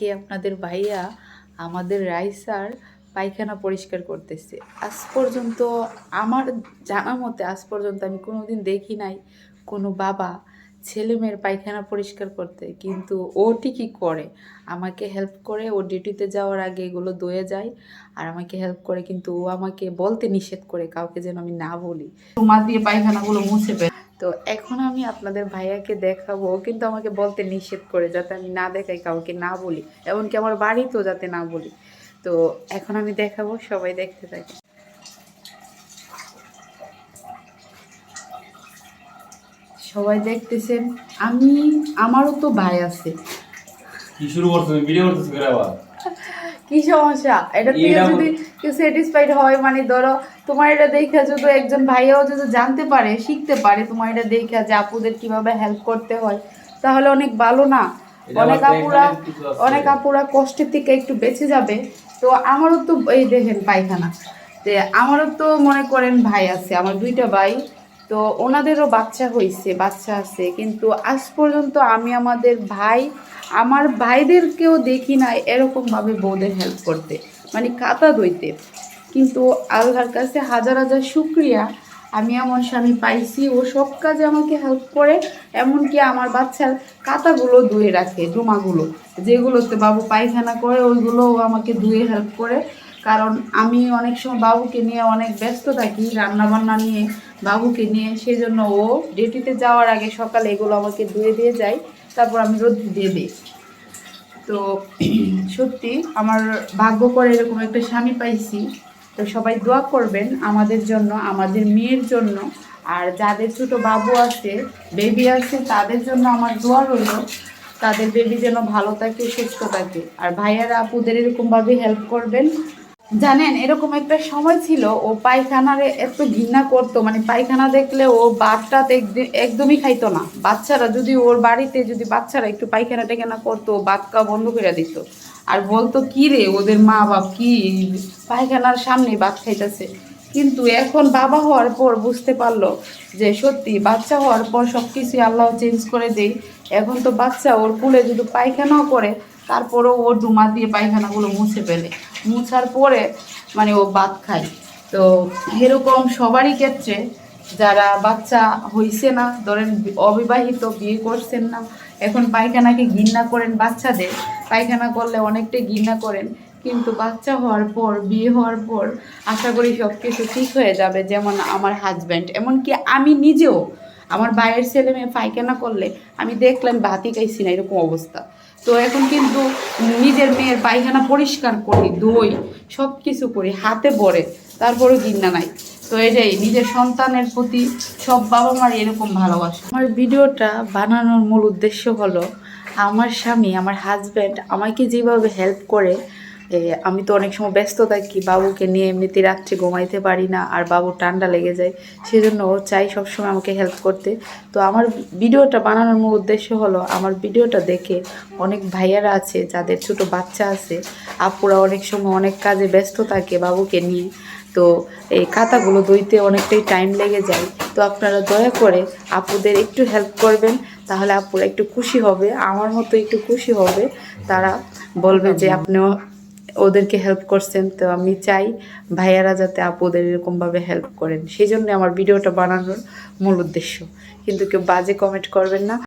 আজকে আপনাদের ভাইয়া আমাদের রাইসার পায়খানা পরিষ্কার করতেছে। আজ পর্যন্ত আমার জানা মতে আজ পর্যন্ত আমি কোনোদিন দেখি নাই কোনো বাবা ছেলে মেয়ের পায়খানা পরিষ্কার করতে, কিন্তু ও ঠিকই করে, আমাকে হেল্প করে। ও ডিউটিতে যাওয়ার আগে এগুলো ধুয়ে যায় আর আমাকে হেল্প করে, কিন্তু ও আমাকে বলতে নিষেধ করে কাউকে যেন আমি না বলি, তোমার দিয়ে পায়খানাগুলো মুছে ফেলে। তো এখন আমি আপনাদের ভাইয়াকে দেখাবো, কিন্তু আমাকে বলতে নিষেধ করে যাতে আমি না দেখাই, কাউকে না বলি, এমনকি আমার বাড়িতেও যাতে না বলি। তো এখন আমি দেখাবো, সবাই দেখতে থাকে। সবাই দেখতেছেন, আমারও তো ভাই আছে। কি শুরু করছো, ভিডিও করতেছো করে আবার? কি সমস্যা? এটা থেকে যদি কেউ স্যাটিসফাইড হয়, মানে ধরো তোমার এটা দেখা যদি একজন ভাইয়াও যদি জানতে পারে, শিখতে পারে তোমার এটা দেখা যে আপুদের কিভাবে হেল্প করতে হয়, তাহলে অনেক ভালো না? অনেক আপুরা কষ্টের থেকে একটু বেঁচে যাবে। তো আমারও তো এই দেখেন পায়খানা, যে আমারও তো মনে করেন ভাই আছে, আমার দুইটা ভাই। তো ওনাদেরও বাচ্চা আছে, কিন্তু আজ পর্যন্ত আমি আমার ভাইদেরকেও দেখি না এরকমভাবে বউদের হেল্প করতে, মানে কাঁথা ধুইতে। কিন্তু আল্লাহর কাছে হাজার হাজার শুক্রিয়া, আমি এমন স্বামী পাইছি, ও সব কাজে আমাকে হেল্প করে। এমনকি আমার বাচ্চার কাঁথাগুলো ধুয়ে রাখে, ডুমাগুলো যেগুলোতে বাবু পায়খানা করে, ওইগুলোও আমাকে ধুয়ে হেল্প করে। কারণ আমি অনেক সময় বাবুকে নিয়ে অনেক ব্যস্ত থাকি, রান্নাবান্না নিয়ে, বাবুকে নিয়ে, সেজন্য ও ডিউটিতে যাওয়ার আগে সকালে এগুলো আমাকে ধুয়ে দিয়ে যায়, তারপর আমি রোদ দিয়ে দিই। তো সত্যি আমার ভাগ্য করে এরকম একটা স্বামী পাইছি। তো সবাই দোয়া করবেন আমাদের জন্য, আমাদের মেয়ের জন্য, আর যাদের ছোট বাবু আছে, বেবি আছে, তাদের জন্য আমার দোয়া রইল, তাদের বেবি যেন ভালো থাকে, সুস্থ থাকে। আর ভাইয়ারা আপুদের এরকমভাবে হেল্প করবেন। জানেন, এরকম একটা সময় ছিল ও পায়খানারে এত ঘৃণা করতো, মানে পায়খানা দেখলে ও ভাতটা একদমই খাইতো না। বাচ্চারা যদি ওর বাড়িতে যদি বাচ্চারা একটু পায়খানা টেখানা করতো, ভাত খাওয়া বন্ধ করে দিত, আর বলতো কি রে ওদের মা বাপ কি পায়খানার সামনে ভাত খাইতেছে। কিন্তু এখন বাবা হওয়ার পর বুঝতে পারলো যে সত্যি বাচ্চা হওয়ার পর সব কিছুই আল্লাহ চেঞ্জ করে দেয়। এখন তো বাচ্চা ওর কুলে যদি পায়খানাও করে, তারপরেও ও ডুমা দিয়ে পায়খানাগুলো মুছে ফেলে, মুছার পরে মানে ও ভাত খায়। তো এরকম সবারই ক্ষেত্রে, যারা বাচ্চা হইছে না, ধরেন অবিবাহিত, বিয়ে করছেন না, এখন পায়খানাকে ঘৃণা করেন, বাচ্চাদের পায়খানা করলে অনেকটাই ঘৃণা করেন, কিন্তু বাচ্চা হওয়ার পর, বিয়ে হওয়ার পর আশা করি সব কিছু ঠিক হয়ে যাবে। যেমন আমার হাজব্যান্ড, এমনকি আমি নিজেও আমার ভাইয়ের ছেলে মেয়ে পায়খানা করলে আমি দেখলাম ভাতই খাইছি না, এরকম অবস্থা। তো এখন কিন্তু নিজের মেয়ের পায়খানা পরিষ্কার করি, ধুই, সব কিছু করি, হাতে পড়ে, তারপরেও ঘৃণা নাই। তো এটাই নিজের সন্তানের প্রতি সব বাবা মার এরকম ভালোবাসা। আমার ভিডিওটা বানানোর মূল উদ্দেশ্য হলো, আমার স্বামী, আমার হাজব্যান্ড আমাকে যেভাবে হেল্প করে, আমি তো অনেক সময় ব্যস্ত থাকি, বাবুকে নিয়ে এমনিতে রাত্রে ঘুমাইতে পারি না, আর বাবু ঠান্ডা লেগে যায়, সেজন্য ও চাই সবসময় আমাকে হেল্প করতে। তো আমার ভিডিওটা বানানোর মূল উদ্দেশ্য হলো, আমার ভিডিওটা দেখে অনেক ভাইয়ারা আছে যাদের ছোট বাচ্চা আছে, আপুরা অনেক সময় অনেক কাজে ব্যস্ত থাকে বাবুকে নিয়ে, তো এই খাতাগুলো ধুইতে অনেকটাই টাইম লেগে যায়। তো আপনারা দয়া করে আপুদের একটু হেল্প করবেন, তাহলে আপুরা একটু খুশি হবে, আমার মতো একটু খুশি হবে, তারা বলবে যে আপনিও ওদেরকে হেল্প করছেন। তো আমি চাই ভাইয়ারা যাতে আপুদের এরকমভাবে হেল্প করেন, সেই জন্য আমার ভিডিওটা বানানোর মূল উদ্দেশ্য। কিন্তু কেউ বাজে কমেন্ট করবেন না।